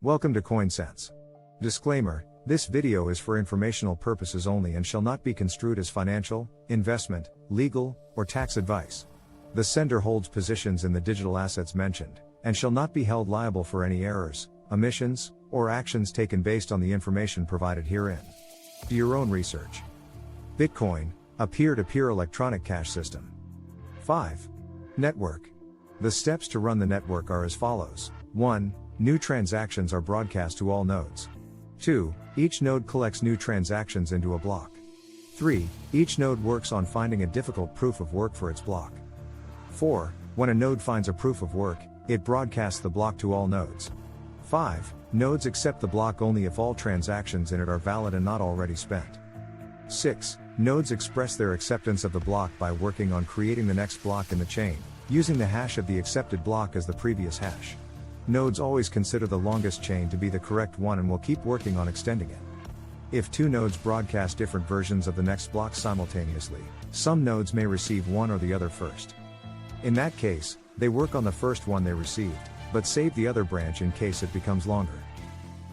Welcome to coinSense. Disclaimer, this video is for informational purposes only and shall not be construed as financial, investment, legal, or tax advice. The sender holds positions in the digital assets mentioned, and shall not be held liable for any errors, omissions, or actions taken based on the information provided herein. Do your own research. Bitcoin, a peer-to-peer electronic cash system. 5. Network. The steps to run the network are as follows. 1. New transactions are broadcast to all nodes. 2. Each node collects new transactions into a block. 3. Each node works on finding a difficult proof of work for its block. 4. When a node finds a proof of work, it broadcasts the block to all nodes. 5. Nodes accept the block only if all transactions in it are valid and not already spent. 6. Nodes express their acceptance of the block by working on creating the next block in the chain, using the hash of the accepted block as the previous hash. Nodes always consider the longest chain to be the correct one and will keep working on extending it. If two nodes broadcast different versions of the next block simultaneously, some nodes may receive one or the other first. In that case, they work on the first one they received, but save the other branch in case it becomes longer.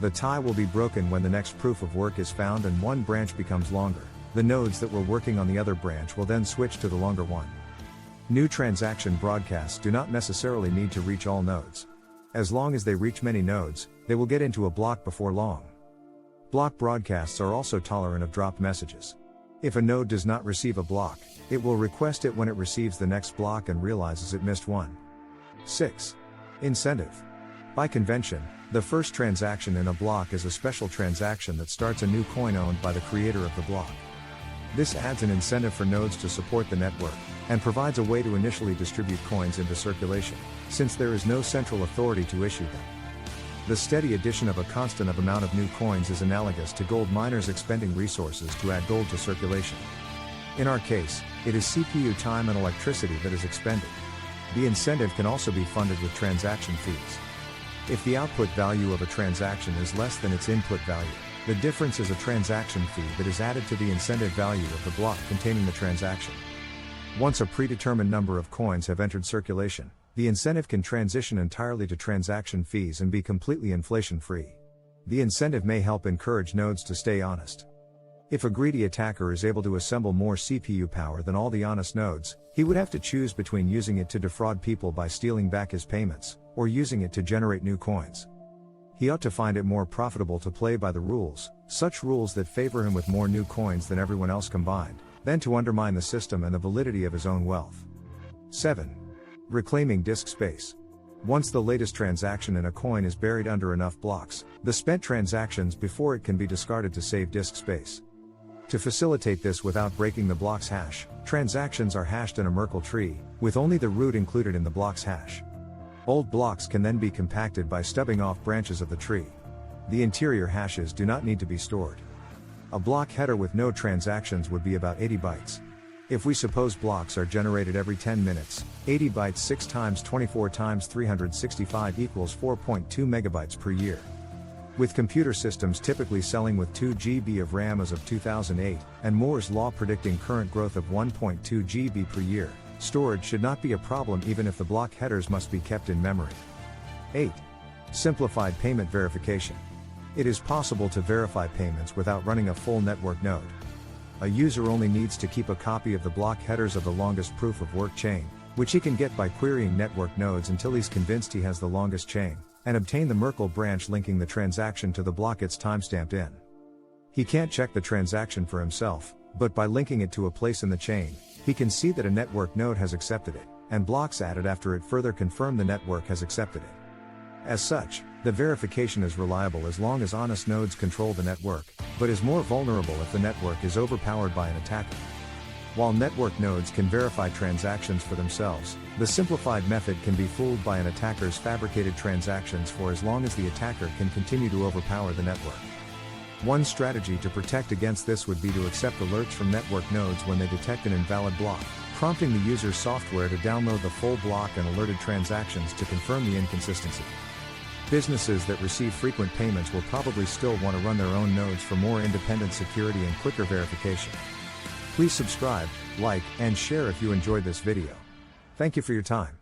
The tie will be broken when the next proof of work is found and one branch becomes longer. The nodes that were working on the other branch will then switch to the longer one. New transaction broadcasts do not necessarily need to reach all nodes. As long as they reach many nodes, they will get into a block before long. Block broadcasts are also tolerant of dropped messages. If a node does not receive a block, it will request it when it receives the next block and realizes it missed one. 6. Incentive. By convention, the first transaction in a block is a special transaction that starts a new coin owned by the creator of the block. This adds an incentive for nodes to support the network, and provides a way to initially distribute coins into circulation, since there is no central authority to issue them. The steady addition of a constant amount of new coins is analogous to gold miners expending resources to add gold to circulation. In our case, it is CPU time and electricity that is expended. The incentive can also be funded with transaction fees. If the output value of a transaction is less than its input value, the difference is a transaction fee that is added to the incentive value of the block containing the transaction. Once a predetermined number of coins have entered circulation, the incentive can transition entirely to transaction fees and be completely inflation-free. The incentive may help encourage nodes to stay honest. If a greedy attacker is able to assemble more CPU power than all the honest nodes, he would have to choose between using it to defraud people by stealing back his payments, or using it to generate new coins. He ought to find it more profitable to play by the rules, such rules that favor him with more new coins than everyone else combined, than to undermine the system and the validity of his own wealth. 7. Reclaiming disk space. Once the latest transaction in a coin is buried under enough blocks, the spent transactions before it can be discarded to save disk space. To facilitate this without breaking the block's hash, transactions are hashed in a Merkle tree, with only the root included in the block's hash. Old blocks can then be compacted by stubbing off branches of the tree. The interior hashes do not need to be stored. A block header with no transactions would be about 80 bytes. If we suppose blocks are generated every 10 minutes, 80 bytes 6 times 24 times 365 equals 4.2 megabytes per year. With computer systems typically selling with 2 GB of RAM as of 2008, and Moore's law predicting current growth of 1.2 GB per year, storage should not be a problem even if the block headers must be kept in memory. 8. Simplified payment verification. It is possible to verify payments without running a full network node. A user only needs to keep a copy of the block headers of the longest proof of work chain, which he can get by querying network nodes until he's convinced he has the longest chain, and obtain the Merkle branch linking the transaction to the block it's timestamped in. He can't check the transaction for himself, but by linking it to a place in the chain, he can see that a network node has accepted it, and blocks added after it further confirm the network has accepted it. As such, the verification is reliable as long as honest nodes control the network, but is more vulnerable if the network is overpowered by an attacker. While network nodes can verify transactions for themselves, the simplified method can be fooled by an attacker's fabricated transactions for as long as the attacker can continue to overpower the network. One strategy to protect against this would be to accept alerts from network nodes when they detect an invalid block, prompting the user's software to download the full block and alerted transactions to confirm the inconsistency. Businesses that receive frequent payments will probably still want to run their own nodes for more independent security and quicker verification. Please subscribe, like, and share if you enjoyed this video. Thank you for your time.